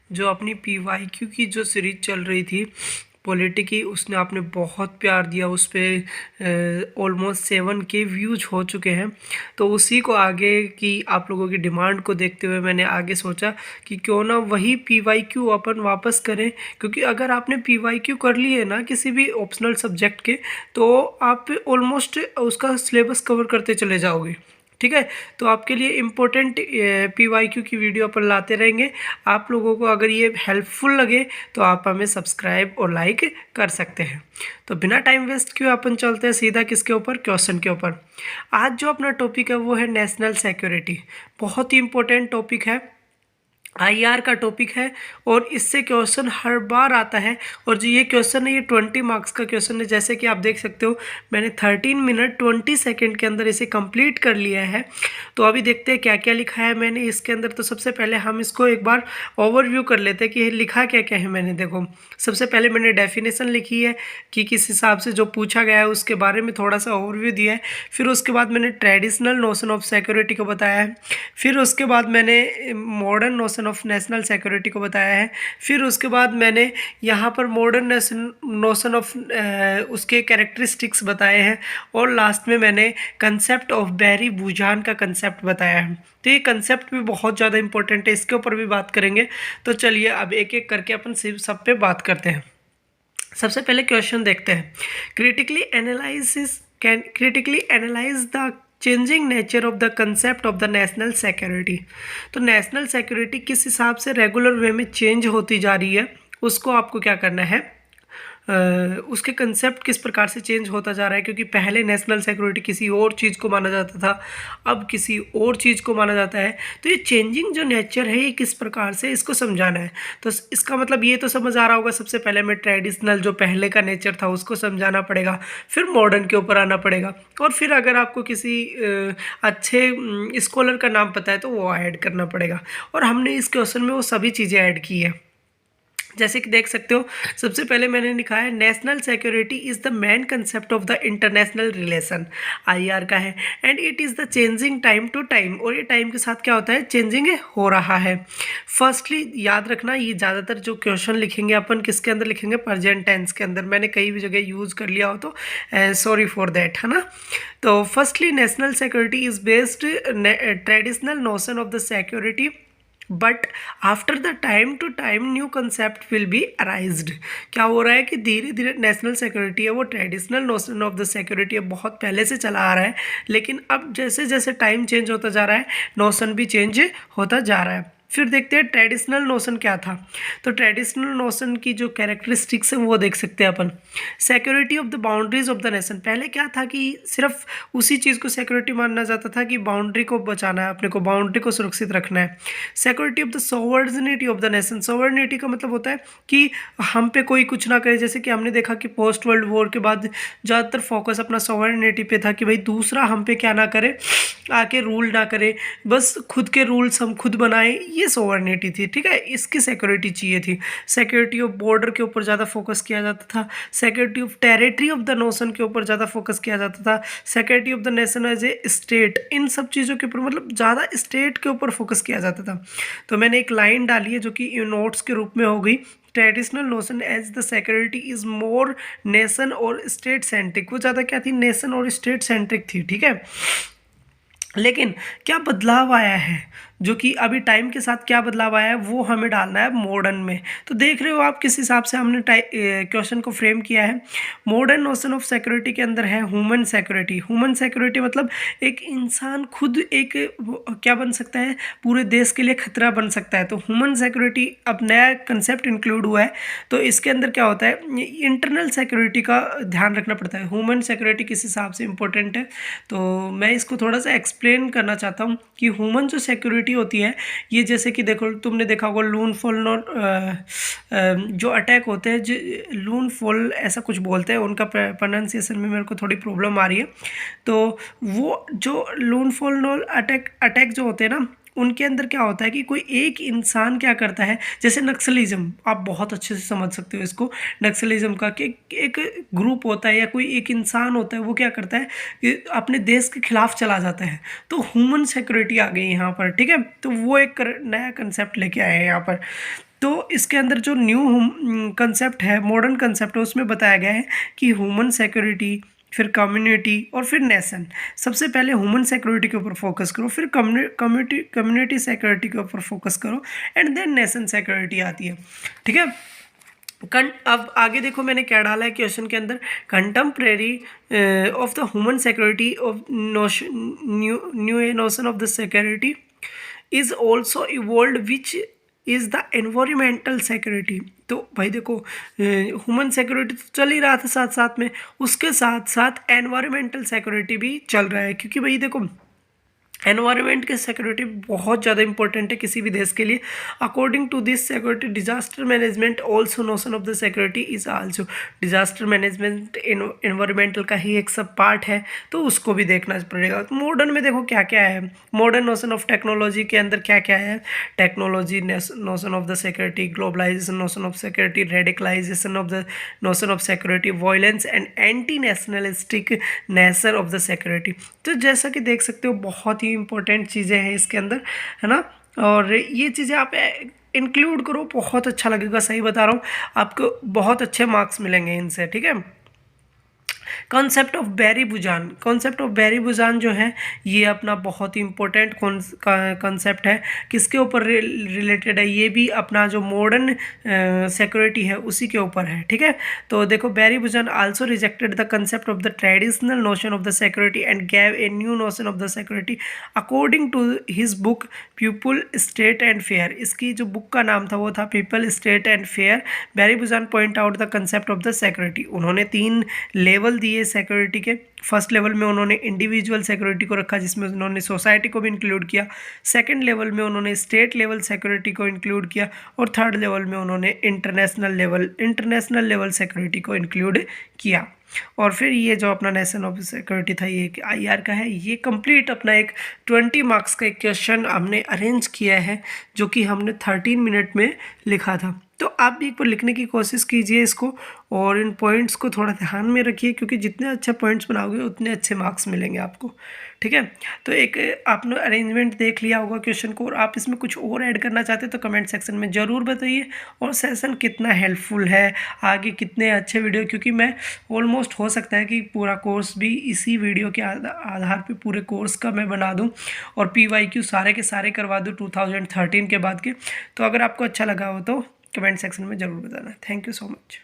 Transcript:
जो अपनी PYQ की जो सीरीज चल रही थी पॉलिटी की, उसने आपने बहुत प्यार दिया, उस पर ऑलमोस्ट 7K व्यूज हो चुके हैं। तो उसी को आगे की आप लोगों की डिमांड को देखते हुए मैंने आगे सोचा कि क्यों ना वही PYQ अपन वापस करें, क्योंकि अगर आपने PYQ कर लिए ना किसी भी ऑप्शनल सब्जेक्ट के, तो आप ऑलमोस्ट उसका सिलेबस कवर करते चले जाओगे। ठीक है, तो आपके लिए इम्पोर्टेंट PYQ की वीडियो अपन लाते रहेंगे। आप लोगों को अगर ये हेल्पफुल लगे तो आप हमें सब्सक्राइब और लाइक कर सकते हैं। तो बिना टाइम वेस्ट किए अपन चलते हैं सीधा किसके ऊपर, क्वेश्चन के ऊपर। आज जो अपना टॉपिक है वो है नेशनल सिक्योरिटी। बहुत ही इम्पोर्टेंट टॉपिक है, IR का टॉपिक है और इससे क्वेश्चन हर बार आता है। और जो ये क्वेश्चन है ये 20 मार्क्स का क्वेश्चन है। जैसे कि आप देख सकते हो मैंने 13 मिनट 20 सेकंड के अंदर इसे कंप्लीट कर लिया है। तो अभी देखते हैं क्या क्या लिखा है मैंने इसके अंदर। तो सबसे पहले हम इसको एक बार ओवरव्यू कर लेते हैं कि लिखा क्या क्या है मैंने। देखो, सबसे पहले मैंने डेफिनेशन लिखी है कि किस हिसाब से जो पूछा गया है उसके बारे में थोड़ा सा ओवरव्यू दिया है। फिर उसके बाद मैंने ट्रेडिशनल नोशन ऑफ सिक्योरिटी को बताया है। फिर उसके बाद मैंने modern notion of national security को बताया है। फिर उसके बाद मैंने यहाँ पर मॉडर्न नोशन ऑफ उसके कैरेक्टरिस्टिक्स बताए हैं। और लास्ट में मैंने कंसेप्ट ऑफ बैरी बुजान का कंसेप्ट बताया है। तो ये कंसेप्ट भी बहुत ज़्यादा इंपॉर्टेंट है, इसके ऊपर भी बात करेंगे। तो चलिए अब एक एक करके अपन सब पे बात करते हैं। सबसे पहले क्वेश्चन देखते हैं, critically analyse the changing nature of the concept of the national security. तो नेशनल सिक्योरिटी किस हिसाब से रेगुलर वे में चेंज होती जा रही है, उसको आपको क्या करना है, उसके कंसेप्ट किस प्रकार से चेंज होता जा रहा है। क्योंकि पहले नेशनल सिक्योरिटी किसी और चीज़ को माना जाता था, अब किसी और चीज़ को माना जाता है। तो ये चेंजिंग जो नेचर है ये किस प्रकार से, इसको समझाना है। तो इसका मतलब ये तो समझ आ रहा होगा, सबसे पहले मैं ट्रेडिशनल जो पहले का नेचर था उसको समझाना पड़ेगा, फिर मॉडर्न के ऊपर आना पड़ेगा, और फिर अगर आपको किसी अच्छे स्कॉलर का नाम पता है तो वो ऐड करना पड़ेगा। और हमने इस क्वेश्चन में वो सभी चीज़ें ऐड की है। जैसे कि देख सकते हो, सबसे पहले मैंने लिखा है national security is the main concept of the international relation, IR का है, and it is the changing time to time. और ये टाइम के साथ क्या होता है, चेंजिंग हो रहा है। फर्स्टली याद रखना, ये ज़्यादातर जो क्वेश्चन लिखेंगे अपन किसके अंदर लिखेंगे, प्रेजेंट टेंस के अंदर। मैंने कई भी जगह यूज़ कर लिया हो तो सॉरी फॉर दैट, है ना। तो firstly national security is based traditional notion of the security, but after the time to time new concept will be arised. क्या हो रहा है कि धीरे धीरे नेशनल सिक्योरिटी है वो traditional notion of the security है, बहुत पहले से चला आ रहा है, लेकिन अब जैसे जैसे टाइम चेंज होता जा रहा है नोशन भी चेंज होता जा रहा है। फिर देखते हैं ट्रेडिशनल नोशन क्या था। तो ट्रेडिशनल नोशन की जो कैरेक्टरिस्टिक्स हैं वो देख सकते हैं अपन। Security of the boundaries of the nation, पहले क्या था कि सिर्फ उसी चीज़ को सिक्योरिटी माना जाता था कि बाउंड्री को बचाना है, अपने को बाउंड्री को सुरक्षित रखना है। Security of the sovereignty of the nation, sovereignty का मतलब होता है कि हम पे कोई कुछ ना करे। जैसे कि हमने देखा कि पोस्ट वर्ल्ड वॉर के बाद ज़्यादातर फोकस अपना सोवर्निटी पे था कि भाई दूसरा हम पे क्या ना करे, आके रूल ना करे, बस खुद के रूल्स हम खुद बनाएं, ये सोवर्निटी थी। ठीक है, इसकी सिक्योरिटी चाहिए थी। सिक्योरिटी ऑफ बॉर्डर के ऊपर ज़्यादा फोकस किया जाता था। Security of territory of the nation के ऊपर ज़्यादा फोकस किया जाता था। Security of the nation as a state, इन सब चीज़ों के ऊपर मतलब ज़्यादा स्टेट के ऊपर फोकस किया जाता था। तो मैंने एक लाइन डाली है जो कि नोट्स के रूप में हो गई, traditional notion as the security is more nation और स्टेट सेंट्रिक। वो ज़्यादा क्या थी, नेशन और स्टेट सेंट्रिक थी। ठीक है, लेकिन क्या बदलाव आया है, जो कि अभी टाइम के साथ क्या बदलाव आया है वो हमें डालना है मॉडर्न में। तो देख रहे हो आप किस हिसाब से हमने क्वेश्चन को फ्रेम किया है। मॉडर्न नोशन ऑफ सिक्योरिटी के अंदर है ह्यूमन सिक्योरिटी। ह्यूमन सिक्योरिटी मतलब एक इंसान खुद एक क्या बन सकता है, पूरे देश के लिए खतरा बन सकता है। तो ह्यूमन सिक्योरिटी अब नया कंसेप्ट इंक्लूड हुआ है। तो इसके अंदर क्या होता है, इंटरनल सिक्योरिटी का ध्यान रखना पड़ता है। ह्यूमन सिक्योरिटी किस हिसाब से इंपॉर्टेंट है, तो मैं इसको थोड़ा सा एक्सप्लेन करना चाहता हूँ कि ह्यूमन जो सिक्योरिटी होती है ये, जैसे कि देखो तुमने देखा होगा लून फॉल जो अटैक होते हैं, जो लून फॉल ऐसा कुछ बोलते हैं, उनका प्रोनाउंसिएशन में मेरे को थोड़ी प्रॉब्लम आ रही है। तो वो जो लून फॉल अटैक जो होते हैं ना, उनके अंदर क्या होता है कि कोई एक इंसान क्या करता है, जैसे नक्सलिज्म, आप बहुत अच्छे से समझ सकते हो इसको, नक्सलिज्म का कि एक ग्रुप होता है या कोई एक इंसान होता है, वो क्या करता है कि अपने देश के खिलाफ चला जाता है। तो ह्यूमन सिक्योरिटी आ गई यहाँ पर। ठीक है, तो वो एक नया कंसेप्ट लेके आए हैं यहाँ पर। तो इसके अंदर जो न्यू कंसेप्ट है, मॉडर्न कंसेप्ट है, उसमें बताया गया है कि ह्यूमन सिक्योरिटी, फिर कम्युनिटी और फिर नेशन। सबसे पहले ह्यूमन सिक्योरिटी के ऊपर फोकस करो, फिर कम्युनिटी सिक्योरिटी के ऊपर फोकस करो, एंड देन नेशन सिक्योरिटी आती है। ठीक है। अब आगे देखो मैंने क्या डाला है क्वेश्चन के अंदर, contemporary of the human security of new notion of the security is also evolve which is the environmental security. तो भाई देखो ह्यूमन सिक्योरिटी तो चल ही रहा था साथ साथ में, उसके साथ साथ एनवायरमेंटल सिक्योरिटी भी चल रहा है, क्योंकि भाई देखो एनवायरनमेंट की सिक्योरिटी बहुत ज़्यादा इंपॉर्टेंट है किसी भी देश के लिए। According to this security disaster management also notion of the security is also. Disaster management environmental का ही एक सब पार्ट है, तो उसको भी देखना पड़ेगा। तो मॉडर्न में देखो क्या क्या है, मॉडर्न नोशन ऑफ टेक्नोलॉजी के अंदर क्या क्या है, technology notion of the security, globalisation notion of security, radicalisation of the notion of security, violence and anti nationalistic nature of the security. तो जैसा कि देख सकते हो बहुत ही इंपॉर्टेंट चीज़ें हैं इसके अंदर, है ना। और ये चीज़ें आप इंक्लूड करो, बहुत अच्छा लगेगा, सही बता रहा हूँ, आपको बहुत अच्छे मार्क्स मिलेंगे इनसे। ठीक है। Concept of Barry Buzan, concept of Barry Buzan जो है ये अपना बहुत ही इंपॉर्टेंट कॉन्सेप्ट है। किसके ऊपर रिलेटेड है, ये भी अपना जो मॉडर्न सिक्योरिटी है उसी के ऊपर है। ठीक है। तो देखो Barry Buzan also rejected the concept of the traditional notion of the security and gave a new notion of the security according to his book people state and fear. इसकी जो बुक का नाम था वो था people state and fear. Barry Buzan point out the concept of the security. उन्होंने 3 level दिए security के। फर्स्ट लेवल में उन्होंने इंडिविजुअल सिक्योरिटी को रखा, जिसमें उन्होंने सोसाइटी को भी इंक्लूड किया। सेकंड लेवल में उन्होंने स्टेट लेवल सिक्योरिटी को इंक्लूड किया, और थर्ड लेवल में उन्होंने इंटरनेशनल लेवल सिक्योरिटी को इंक्लूड किया। और फिर ये जो अपना नेशन ऑफ सिक्योरिटी था, ये IR का है। ये कंप्लीट अपना एक 20 मार्क्स का एक क्वेश्चन हमने अरेंज किया है, जो कि हमने 13 मिनट में लिखा था। तो आप भी एक बार लिखने की कोशिश कीजिए इसको, और इन पॉइंट्स को थोड़ा ध्यान में रखिए, क्योंकि जितने अच्छे पॉइंट्स बनाओगे उतने अच्छे मार्क्स मिलेंगे आपको। ठीक है। तो एक आपने अरेंजमेंट देख लिया होगा क्वेश्चन को, और आप इसमें कुछ और ऐड करना चाहते हैं तो कमेंट सेक्शन में ज़रूर बताइए। और सेशन कितना हेल्पफुल है, आगे कितने अच्छे वीडियो, क्योंकि मैं ऑलमोस्ट हो सकता है कि पूरा कोर्स भी इसी वीडियो के आधार पे पूरे कोर्स का मैं बना दूं, और PYQ सारे के सारे करवा दूं 2013 के बाद के। तो अगर आपको अच्छा लगा हो तो कमेंट सेक्शन में ज़रूर बताना। Thank you so much.